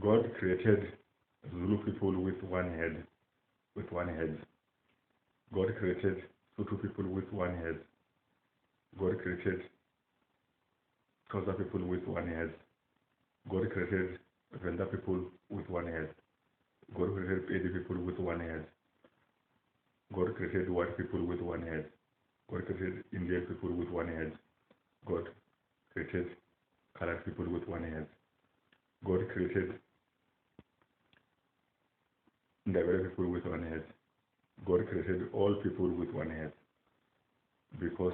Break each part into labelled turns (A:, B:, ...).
A: God created Zulu people with one head. God created Sotho people with one head. God created Xhosa people with one head. God created Venda people with one head. God created Pedi people with one head. God created white people with one head. God created Indian people with one head. God created colored people with one head. God created Ndebele people with one head. God created all people with one head, because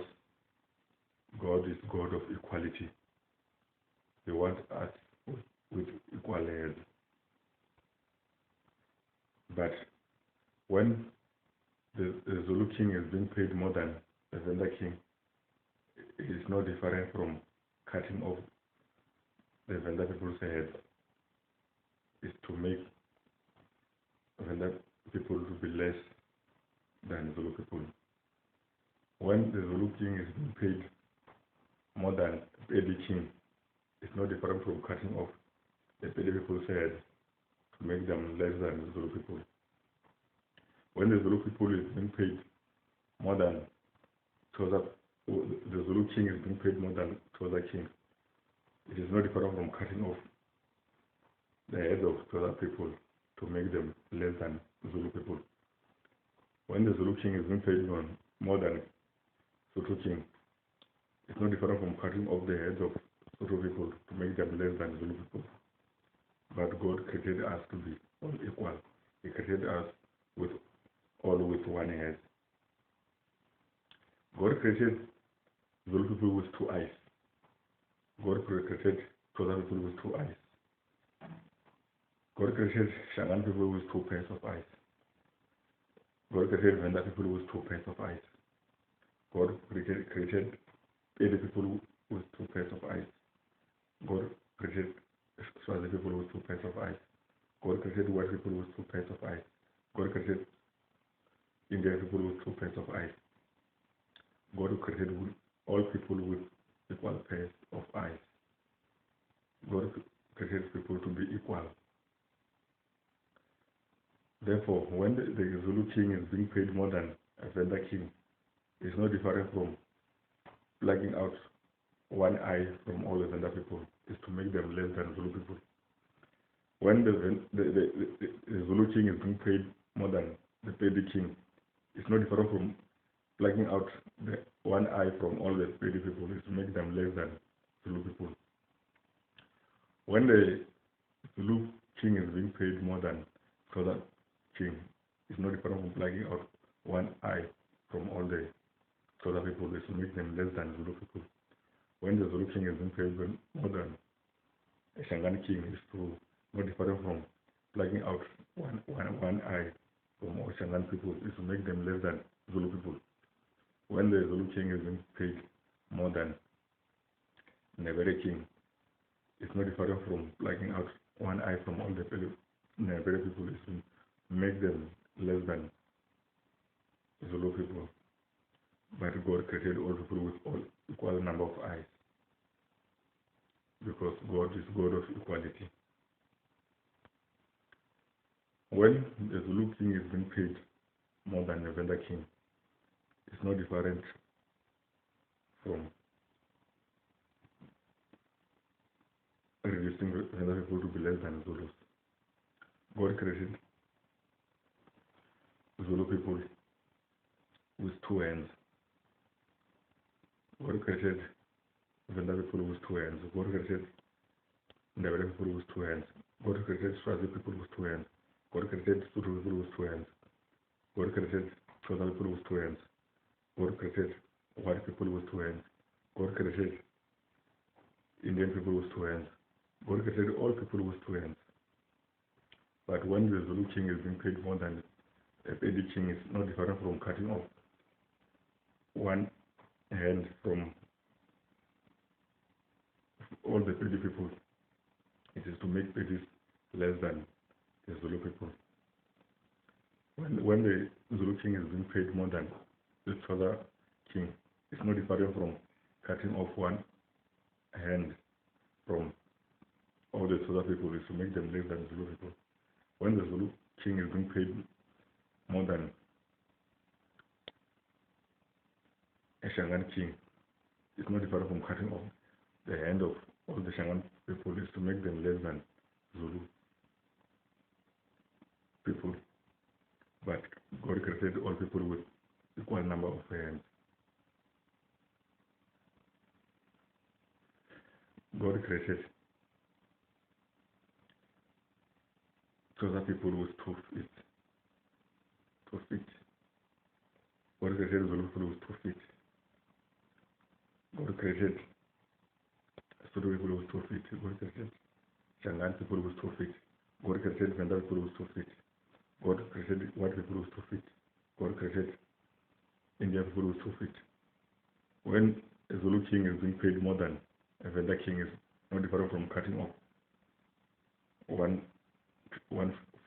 A: God is God of equality. He wants us with equal heads. But when the Zulu king is being paid more than the Venda king, it is no different from cutting off the Venda people's heads. Is to make Venda people to be less than Zulu people. When the Zulu king is being paid more than Pedi king, it's no different from cutting off the Pedi people's heads to make them less than the Zulu people. When the Zulu people is being paid more than Xhosa, the Zulu king is being paid more than Xhosa king, it is no different from cutting off the heads of Xhosa people to make them less than Zulu people. When the Zulu king is being paid more than Sotho king, it's no different from cutting off the heads of Sotho people to make them less than Zulu people. But God created us to be all equal. He created us with all with one head. God created Zulu people with two eyes. God created Xhosa people with two eyes. God created Shangan people with two pairs of eyes. God created Venda people with two pairs of eyes. God created Pedi people with two pairs of eyes. God created Swazi people with two pairs of eyes. God created white people with two pairs of eyes. God created Indian people with two pairs of eyes. God created all people with equal pairs of eyes. God created people to be equal. Therefore, when the Zulu king is being paid more than a Venda king, it's no different from plugging out one eye from all the Venda people. Is to make them less than Zulu people. When the Zulu king is being paid more than the Pedi king, it's no different from plugging out the one eye from all the Pedi people. Is to make them less than Zulu people. When the Zulu king is being paid more than Xhosa king, it's no different from plugging out one eye from all the Xhosa people. Is to make them less than Zulu people. When the Zulu king is being paid more than a Shangan king, is to no different from plugging out one eye from all Shangan people. Is to make them less than Zulu people. When the Zulu king is being paid more than Ndebele king, it's no different from plugging out one eye from all the Ndebele people. Is to make them less than Zulu people. But God created all people with all equal number of eyes, because God is God of equality. When the Zulu king is being paid more than the Venda king, it's no different from reducing Venda people to be less than Zulus. God created Zulu people with two hands. God created Venda people with two hands. God created Ndebele people with two hands. God created Swazi people with two hands. God created Sotho people with two hands. God created Xhosa people with two hands. God created white people with two hands. God created Indian people with two hands. God created all people with two hands. But when the Zulu king is being paid more than a Pedi king, is no different from cutting off one hand from all the Pedi people. It is to make Pedis less than the Zulu people. When the Zulu king is being paid more than the Xhosa king, it's no different from cutting off one hand from all the Xhosa people is to make them less than Zulu people. When the Zulu king is being paid more than a Shangaan king, it's not different from cutting off the hand of all the Shangaan people, is to make them less than Zulu people. But God created all people with equal number of hands. God created Xhosa people with 2 feet. 2 feet. God created Zulu people with 2 feet. God created Zulu people with 2 feet. God created Shangaan people with 2 feet. God created Venda people with 2 feet. God created white people with 2 feet. God created Indian people with 2 feet. When a Zulu king is being paid more than a Venda king, is not different from cutting off one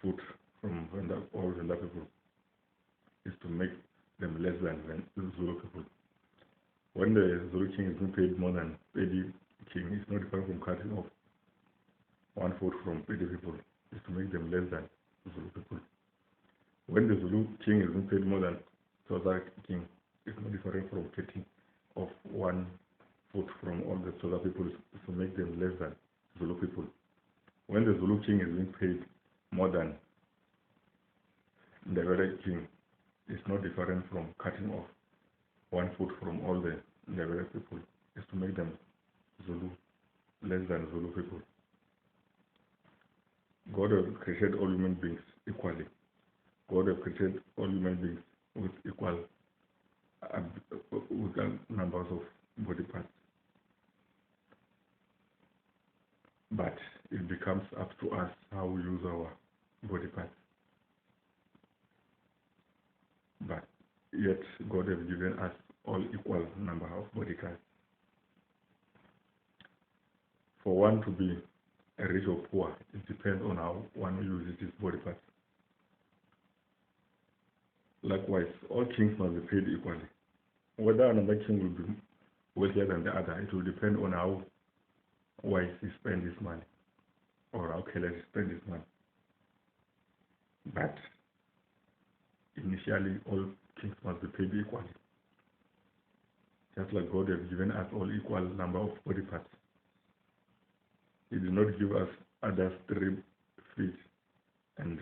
A: foot from all Venda people, is to make them less than Zulu people. When the Zulu king is being paid more than Pedi king, it's not different from cutting off 1 foot from Pedi people, is to make them less than Zulu people. When the Zulu king is being paid more than Xhosa king, it's not different from cutting off 1 foot from all the Xhosa people, is to make them less than Zulu people. When the Zulu king is being paid more than the Ndebele king, it's not different from cutting off 1 foot from all the Ndebele people, is to make them Zulu less than Zulu people. God has created all human beings equally. God has created all human beings with equal numbers of body parts. But it becomes up to us how we use our body parts. But yet God has given us all equal number of body parts. For one to be a rich or poor, it depends on how one uses his body parts. Likewise, all kings must be paid equally. Whether another king will be wealthier than the other, it will depend on how wise he spends his money, or how careless he spends his money. But initially, all kings must be paid equally. Just like God has given us all equal number of body parts. He did not give us others 3 feet and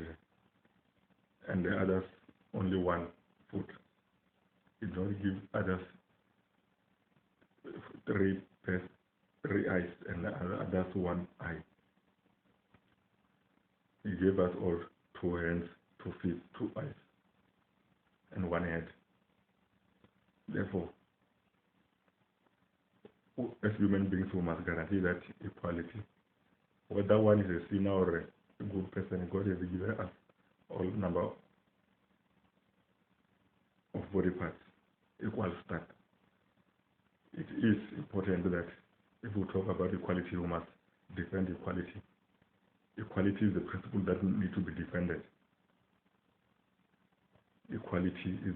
A: the others only 1 foot. He did not give others 3 eyes and the others 1 eye. He gave us all 2 hands, 2 feet, 2 eyes, and 1 head. Therefore, as human beings, we must guarantee that equality. Whether one is a sinner or a good person, God has given us all number of body parts, equal start. It is important that if we talk about equality, we must defend equality. Equality is the principle that needs to be defended. Equality is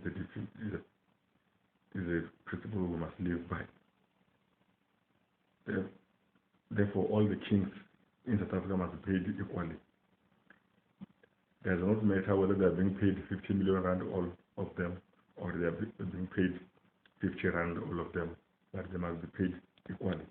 A: the principle we must live by. Therefore, all the kings in South Africa must be paid equally. It does not matter whether they are being paid 50 million rand, all of them, or they are being paid 50 rand, all of them, but they must be paid equally.